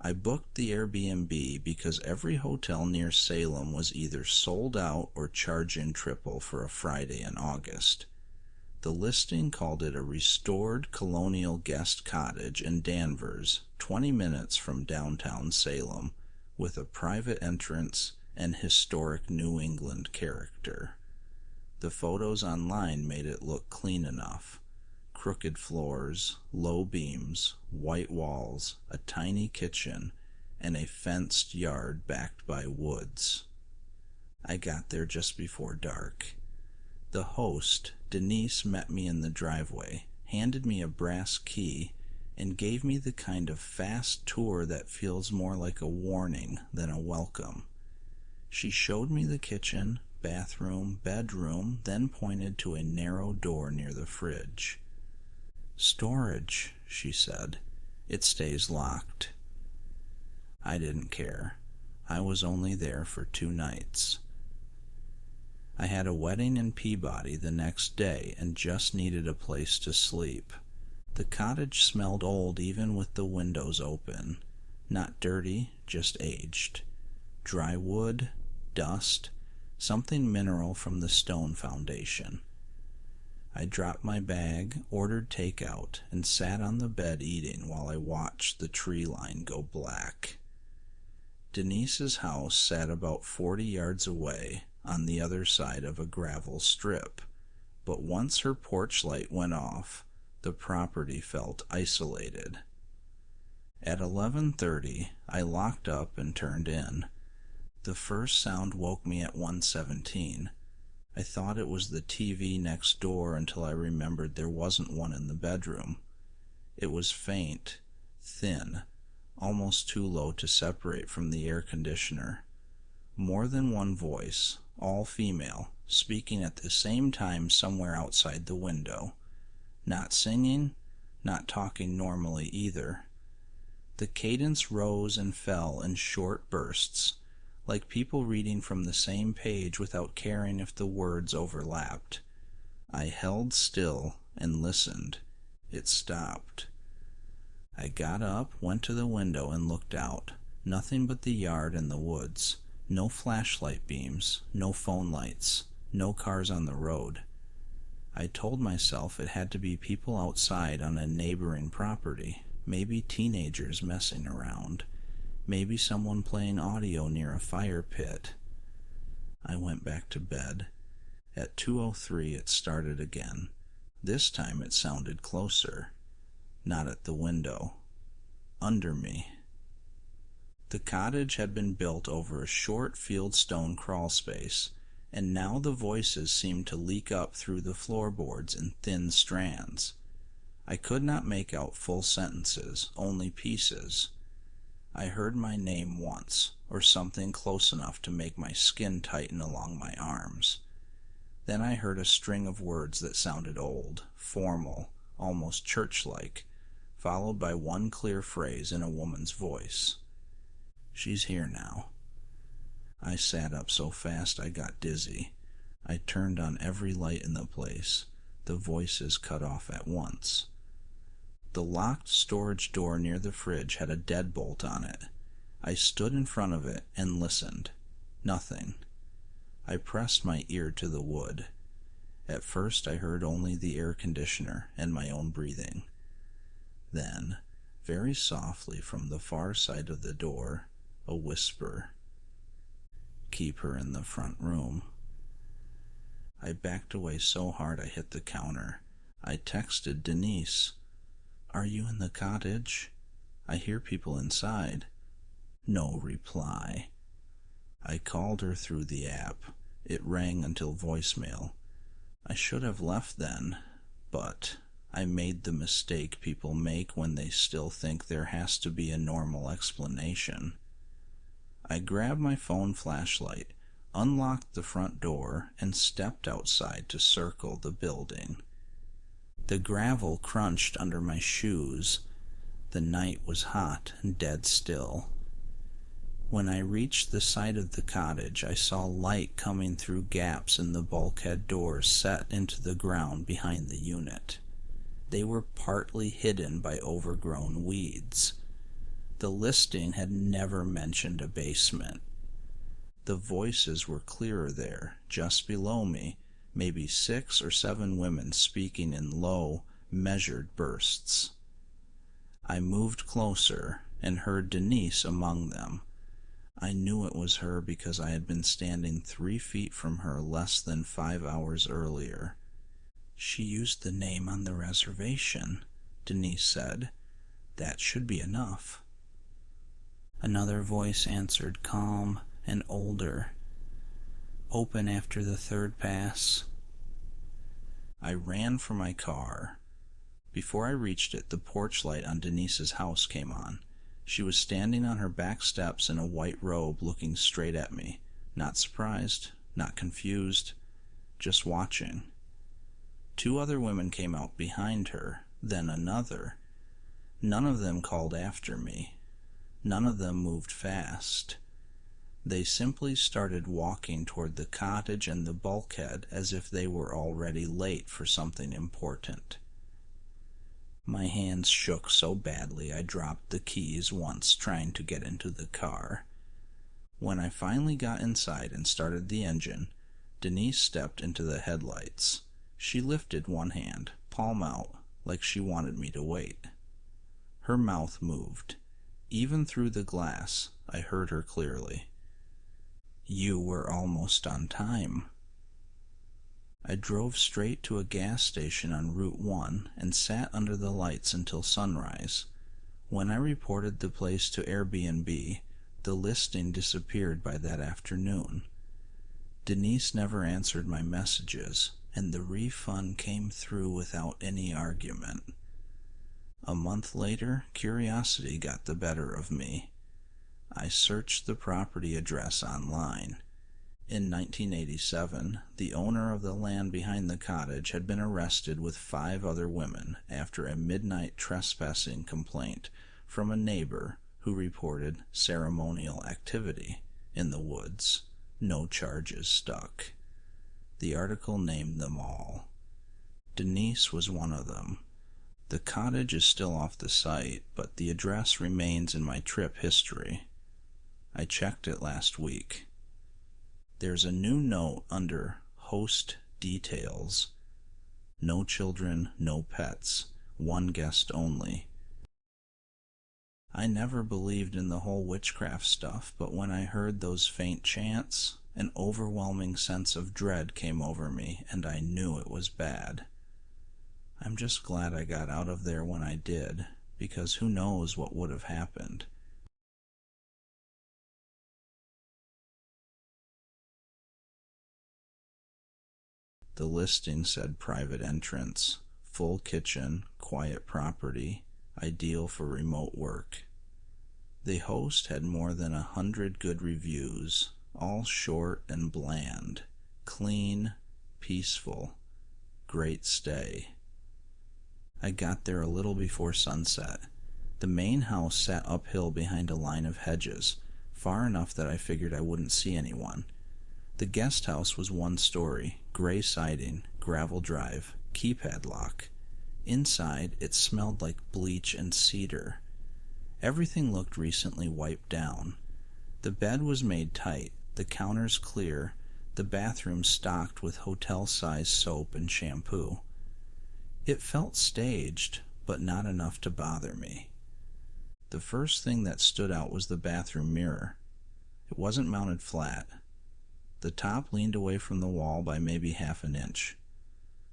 I booked the Airbnb because every hotel near Salem was either sold out or charging triple for a Friday in August. The listing called it a restored colonial guest cottage in Danvers, 20 minutes from downtown Salem, with a private entrance and historic New England character. The photos online made it look clean enough. Crooked floors, low beams, white walls, a tiny kitchen, and a fenced yard backed by woods. I got there just before dark. The host, Denise, met me in the driveway, handed me a brass key, and gave me the kind of fast tour that feels more like a warning than a welcome. She showed me the kitchen, bathroom, bedroom, then pointed to a narrow door near the fridge. "Storage," she said. "It stays locked." I didn't care. I was only there for 2 nights. I had a wedding in Peabody the next day and just needed a place to sleep. The cottage smelled old even with the windows open. Not dirty, just aged. Dry wood, dust, something mineral from the stone foundation. I dropped my bag, ordered takeout, and sat on the bed eating while I watched the tree line go black. Denise's house sat about 40 yards away on the other side of a gravel strip, but once her porch light went off, the property felt isolated. At 11:30, I locked up and turned in. The first sound woke me at 1:17. I thought it was the TV next door until I remembered there wasn't one in the bedroom. It was faint, thin, almost too low to separate from the air conditioner. More than one voice, all female, speaking at the same time somewhere outside the window. Not singing, not talking normally either. The cadence rose and fell in short bursts, like people reading from the same page without caring if the words overlapped. I held still and listened. It stopped. I got up, went to the window, and looked out. Nothing but the yard and the woods. No flashlight beams, no phone lights, no cars on the road. I told myself it had to be people outside on a neighboring property, maybe teenagers messing around. Maybe someone playing audio near a fire pit. I went back to bed. At 2:03 it started again. This time it sounded closer. Not at the window. Under me. The cottage had been built over a short fieldstone crawlspace, and now the voices seemed to leak up through the floorboards in thin strands. I could not make out full sentences, only pieces. I heard my name once, or something close enough to make my skin tighten along my arms. Then I heard a string of words that sounded old, formal, almost church-like, followed by one clear phrase in a woman's voice. "She's here now." I sat up so fast I got dizzy. I turned on every light in the place. The voices cut off at once. The locked storage door near the fridge had a deadbolt on it. I stood in front of it and listened. Nothing. I pressed my ear to the wood. At first I heard only the air conditioner and my own breathing. Then, very softly from the far side of the door, a whisper. "Keep her in the front room." I backed away so hard I hit the counter. I texted Denise. "Are you in the cottage? I hear people inside." No reply. I called her through the app. It rang until voicemail. I should have left then, but I made the mistake people make when they still think there has to be a normal explanation. I grabbed my phone flashlight, unlocked the front door, and stepped outside to circle the building. The gravel crunched under my shoes. The night was hot and dead still. When I reached the side of the cottage, I saw light coming through gaps in the bulkhead doors set into the ground behind the unit. They were partly hidden by overgrown weeds. The listing had never mentioned a basement. The voices were clearer there, just below me, maybe 6 or 7 women speaking in low, measured bursts. I moved closer and heard Denise among them. I knew it was her because I had been standing 3 feet from her less than 5 hours earlier. "She used the name on the reservation," Denise said. "That should be enough." Another voice answered, calm and older. "Open after the 3rd pass." I ran for my car. Before I reached it, the porch light on Denise's house came on. She was standing on her back steps in a white robe looking straight at me, not surprised, not confused, just watching. 2 other women came out behind her, then another. None of them called after me. None of them moved fast. They simply started walking toward the cottage and the bulkhead as if they were already late for something important. My hands shook so badly I dropped the keys once trying to get into the car. When I finally got inside and started the engine, Denise stepped into the headlights. She lifted one hand, palm out, like she wanted me to wait. Her mouth moved. Even through the glass, I heard her clearly. "You were almost on time." I drove straight to a gas station on Route 1 and sat under the lights until sunrise. When I reported the place to Airbnb, the listing disappeared by that afternoon. Denise never answered my messages, and the refund came through without any argument. A month later, curiosity got the better of me. I searched the property address online. In 1987, the owner of the land behind the cottage had been arrested with 5 other women after a midnight trespassing complaint from a neighbor who reported ceremonial activity in the woods. No charges stuck. The article named them all. Denise was one of them. The cottage is still off the site, but the address remains in my trip history. I checked it last week. There's a new note under Host Details. No children, no pets, 1 guest only. I never believed in the whole witchcraft stuff, but when I heard those faint chants, an overwhelming sense of dread came over me, and I knew it was bad. I'm just glad I got out of there when I did, because who knows what would have happened. The listing said private entrance, full kitchen, quiet property, ideal for remote work. The host had more than 100 good reviews, all short and bland, clean, peaceful, great stay. I got there a little before sunset. The main house sat uphill behind a line of hedges, far enough that I figured I wouldn't see anyone. The guest house was 1 story, gray siding, gravel drive, keypad lock. Inside, it smelled like bleach and cedar. Everything looked recently wiped down. The bed was made tight, the counters clear, the bathroom stocked with hotel-size soap and shampoo. It felt staged, but not enough to bother me. The first thing that stood out was the bathroom mirror. It wasn't mounted flat. The top leaned away from the wall by maybe half an inch.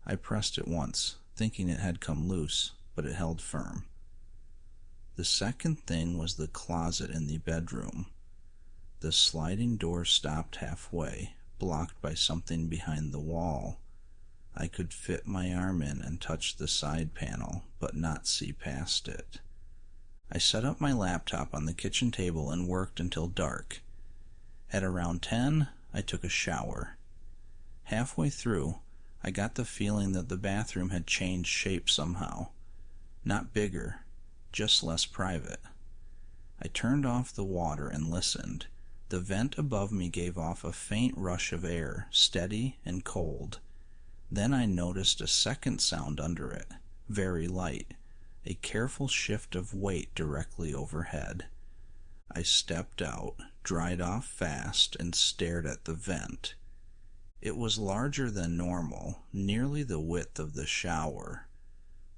I pressed it once, thinking it had come loose, but it held firm. The second thing was the closet in the bedroom. The sliding door stopped halfway, blocked by something behind the wall. I could fit my arm in and touch the side panel, but not see past it. I set up my laptop on the kitchen table and worked until dark. At around 10, I took a shower. Halfway through, I got the feeling that the bathroom had changed shape somehow. Not bigger, just less private. I turned off the water and listened. The vent above me gave off a faint rush of air, steady and cold. Then I noticed a second sound under it, very light, a careful shift of weight directly overhead. I stepped out, dried off fast, and stared at the vent. It was larger than normal, nearly the width of the shower.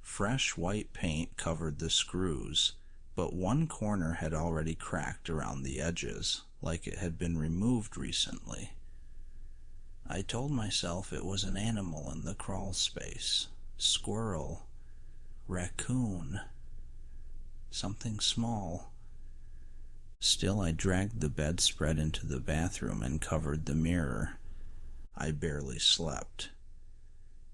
Fresh white paint covered the screws, but one corner had already cracked around the edges, like it had been removed recently. I told myself it was an animal in the crawl space. Squirrel, raccoon, something small. Still, I dragged the bedspread into the bathroom and covered the mirror. I barely slept.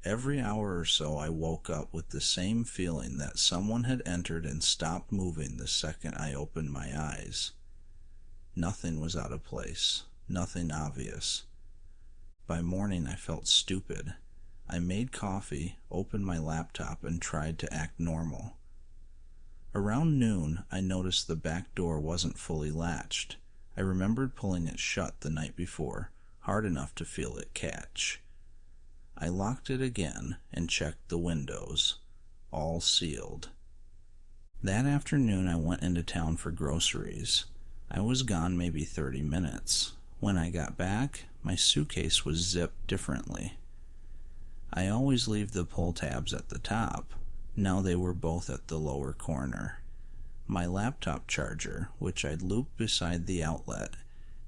Every hour or so I woke up with the same feeling that someone had entered and stopped moving the second I opened my eyes. Nothing was out of place, nothing obvious. By morning I felt stupid. I made coffee, opened my laptop, and tried to act normal. Around noon, I noticed the back door wasn't fully latched. I remembered pulling it shut the night before, hard enough to feel it catch. I locked it again and checked the windows, all sealed. That afternoon I went into town for groceries. I was gone maybe 30 minutes. When I got back, my suitcase was zipped differently. I always leave the pull tabs at the top. Now they were both at the lower corner. My laptop charger, which I'd looped beside the outlet,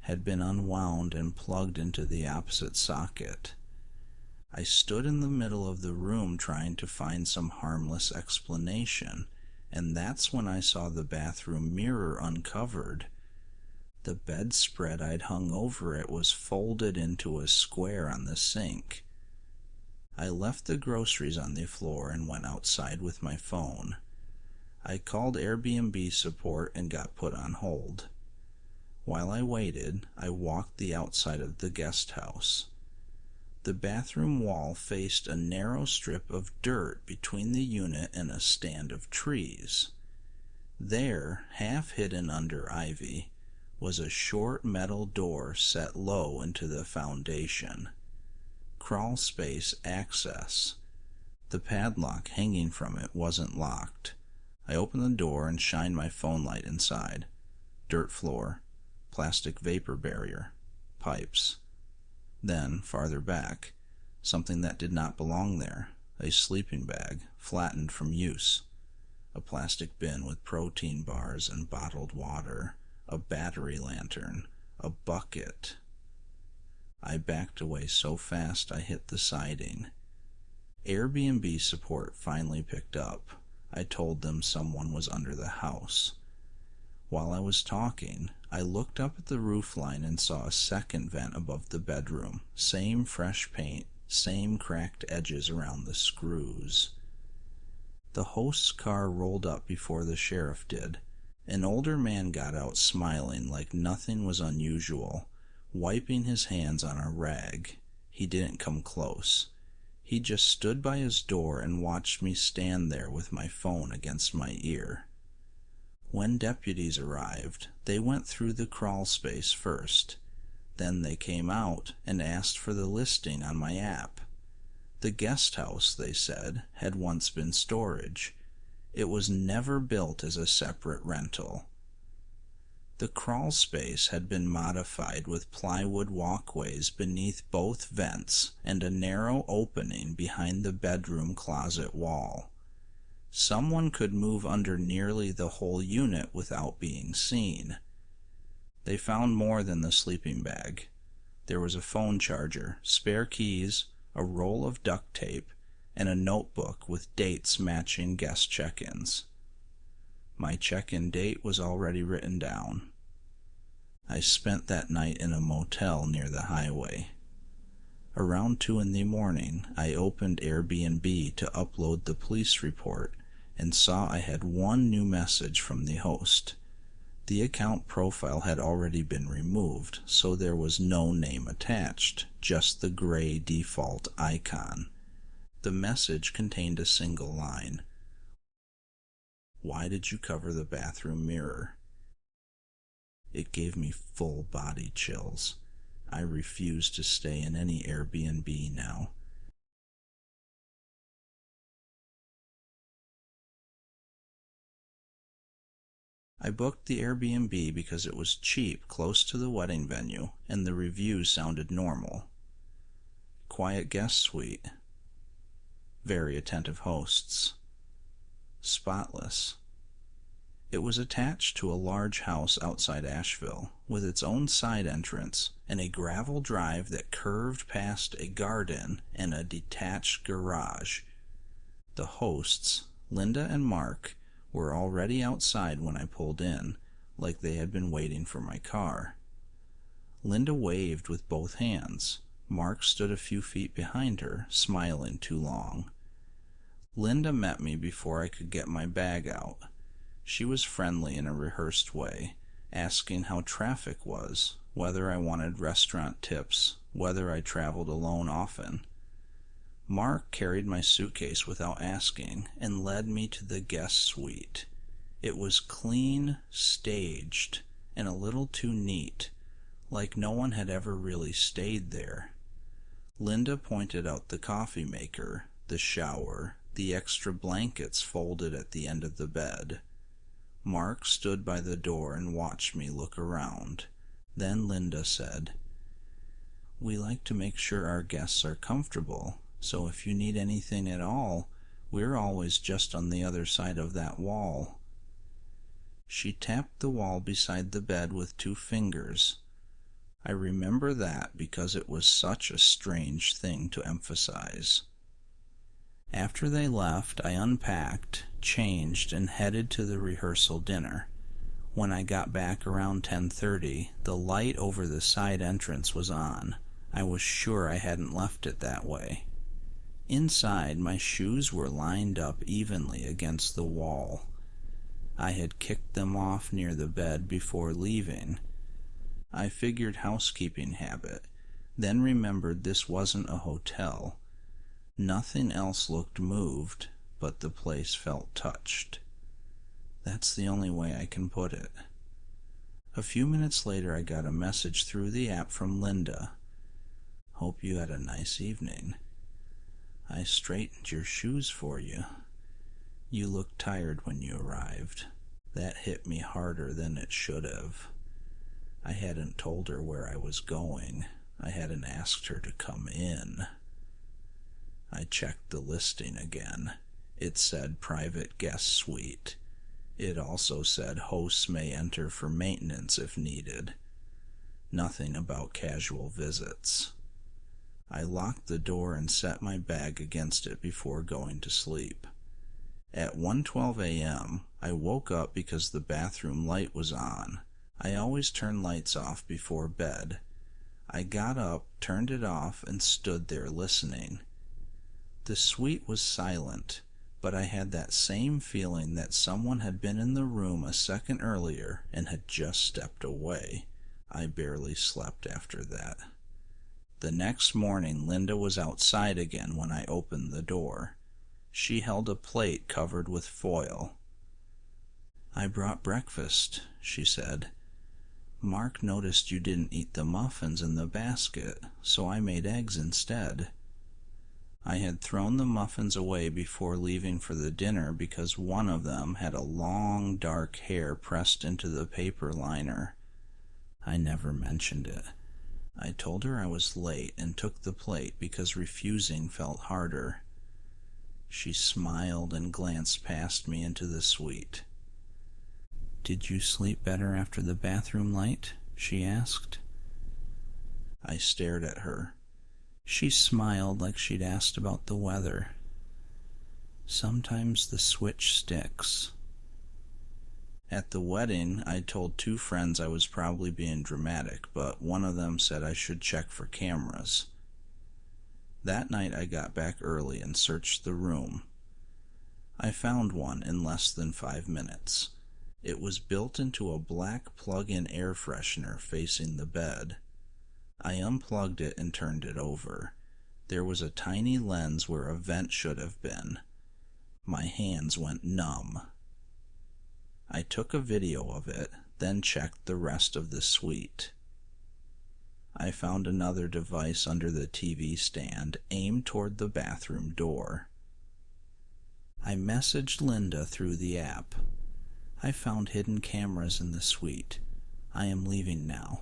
had been unwound and plugged into the opposite socket. I stood in the middle of the room trying to find some harmless explanation, and that's when I saw the bathroom mirror uncovered. The bedspread I'd hung over it was folded into a square on the sink. I left the groceries on the floor and went outside with my phone. I called Airbnb support and got put on hold. While I waited, I walked the outside of the guest house. The bathroom wall faced a narrow strip of dirt between the unit and a stand of trees. There, half hidden under ivy, was a short metal door set low into the foundation. Crawl space access. The padlock hanging from it wasn't locked. I opened the door and shined my phone light inside. Dirt floor, plastic vapor barrier, pipes. Then, farther back, something that did not belong there, a sleeping bag, flattened from use, a plastic bin with protein bars and bottled water, a battery lantern, a bucket. I backed away so fast I hit the siding. Airbnb support finally picked up. I told them someone was under the house. While I was talking, I looked up at the roofline and saw a second vent above the bedroom. Same fresh paint, same cracked edges around the screws. The host's car rolled up before the sheriff did. An older man got out smiling like nothing was unusual, wiping his hands on a rag. He didn't come close. He just stood by his door and watched me stand there with my phone against my ear. When deputies arrived, they went through the crawl space first. Then they came out and asked for the listing on my app. The guest house, they said, had once been storage. It was never built as a separate rental. The crawl space had been modified with plywood walkways beneath both vents and a narrow opening behind the bedroom closet wall. Someone could move under nearly the whole unit without being seen. They found more than the sleeping bag. There was a phone charger, spare keys, a roll of duct tape, and a notebook with dates matching guest check-ins. My check-in date was already written down. I spent that night in a motel near the highway. Around 2 in the morning, I opened Airbnb to upload the police report and saw I had one new message from the host. The account profile had already been removed, so there was no name attached, just the gray default icon. The message contained a single line. "Why did you cover the bathroom mirror?" It gave me full body chills. I refused to stay in any Airbnb now. I booked the Airbnb because it was cheap, close to the wedding venue, and the reviews sounded normal. Quiet guest suite. Very attentive hosts. Spotless. It was attached to a large house outside Asheville, with its own side entrance and a gravel drive that curved past a garden and a detached garage. The hosts, Linda and Mark, were already outside when I pulled in, like they had been waiting for my car. Linda waved with both hands. Mark stood a few feet behind her, smiling too long. Linda met me before I could get my bag out. She was friendly in a rehearsed way, asking how traffic was, whether I wanted restaurant tips, whether I traveled alone often. Mark carried my suitcase without asking and led me to the guest suite. It was clean, staged, and a little too neat, like no one had ever really stayed there. Linda pointed out the coffee maker, the shower, the extra blankets folded at the end of the bed. Mark stood by the door and watched me look around. Then Linda said, "We like to make sure our guests are comfortable, so if you need anything at all, we're always just on the other side of that wall." She tapped the wall beside the bed with 2 fingers. I remember that because it was such a strange thing to emphasize. After they left, I unpacked, changed, and headed to the rehearsal dinner. When I got back around 10:30, the light over the side entrance was on. I was sure I hadn't left it that way. Inside, my shoes were lined up evenly against the wall. I had kicked them off near the bed before leaving. I figured housekeeping habit, then remembered this wasn't a hotel. Nothing else looked moved, but the place felt touched. That's the only way I can put it. A few minutes later, I got a message through the app from Linda. "Hope you had a nice evening. I straightened your shoes for you. You looked tired when you arrived." That hit me harder than it should have. I hadn't told her where I was going. I hadn't asked her to come in. I checked the listing again. It said private guest suite. It also said hosts may enter for maintenance if needed. Nothing about casual visits. I locked the door and set my bag against it before going to sleep. At 1:12 a.m., I woke up because the bathroom light was on. I always turn lights off before bed. I got up, turned it off, and stood there listening. The suite was silent, but I had that same feeling that someone had been in the room a second earlier and had just stepped away. I barely slept after that. The next morning, Linda was outside again when I opened the door. She held a plate covered with foil. "I brought breakfast," she said. "Mark noticed you didn't eat the muffins in the basket, so I made eggs instead." I had thrown the muffins away before leaving for the dinner because one of them had a long, dark hair pressed into the paper liner. I never mentioned it. I told her I was late and took the plate because refusing felt harder. She smiled and glanced past me into the suite. "Did you sleep better after the bathroom light?" she asked. I stared at her. She smiled like she'd asked about the weather. "Sometimes the switch sticks." At the wedding, I told 2 friends I was probably being dramatic, but one of them said I should check for cameras. That night I got back early and searched the room. I found one in less than 5 minutes. It was built into a black plug-in air freshener facing the bed. I unplugged it and turned it over. There was a tiny lens where a vent should have been. My hands went numb. I took a video of it, then checked the rest of the suite. I found another device under the TV stand, aimed toward the bathroom door. I messaged Linda through the app. I found hidden cameras in the suite. I am leaving now.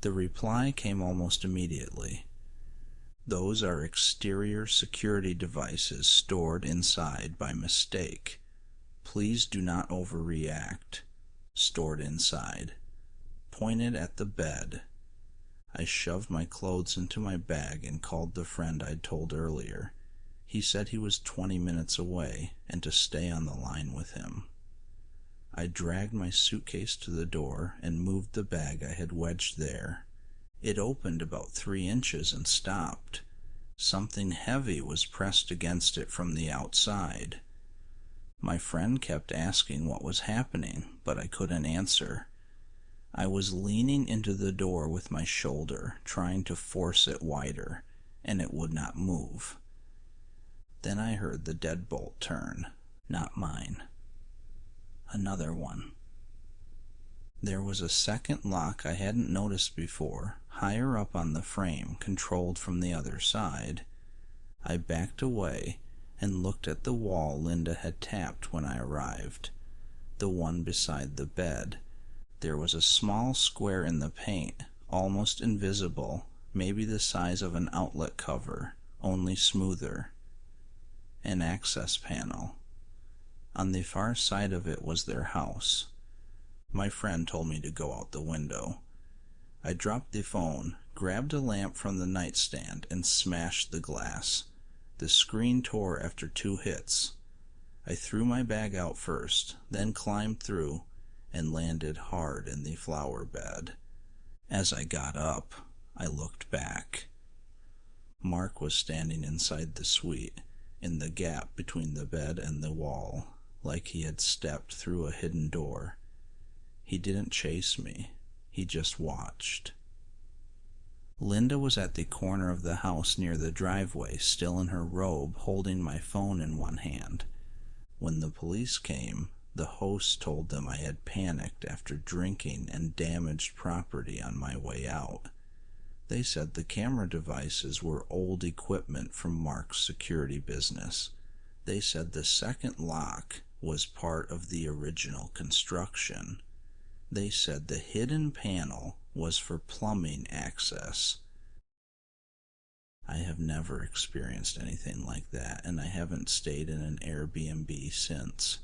The reply came almost immediately. Those are exterior security devices stored inside by mistake. Please do not overreact. Stored inside. Pointed at the bed. I shoved my clothes into my bag and called the friend I'd told earlier. He said he was 20 minutes away and to stay on the line with him. I dragged my suitcase to the door and moved the bag I had wedged there. It opened about 3 inches and stopped. Something heavy was pressed against it from the outside. My friend kept asking what was happening, but I couldn't answer. I was leaning into the door with my shoulder, trying to force it wider, and it would not move. Then I heard the deadbolt turn. Not mine. Another one. There was a second lock I hadn't noticed before, higher up on the frame, controlled from the other side. I backed away and looked at the wall Linda had tapped when I arrived, the one beside the bed. There was a small square in the paint, almost invisible, maybe the size of an outlet cover, only smoother. An access panel. On the far side of it was their house. My friend told me to go out the window. I dropped the phone, grabbed a lamp from the nightstand, and smashed the glass. The screen tore after 2 hits. I threw my bag out first, then climbed through and landed hard in the flower bed. As I got up, I looked back. Mark was standing inside the suite, in the gap between the bed and the wall, like he had stepped through a hidden door. He didn't chase me. He just watched. Linda was at the corner of the house near the driveway, still in her robe, holding my phone in one hand. When the police came, the host told them I had panicked after drinking and damaged property on my way out. They said the camera devices were old equipment from Mark's security business. They said the second lock was part of the original construction. They said the hidden panel was for plumbing access. I have never experienced anything like that, and I haven't stayed in an Airbnb since.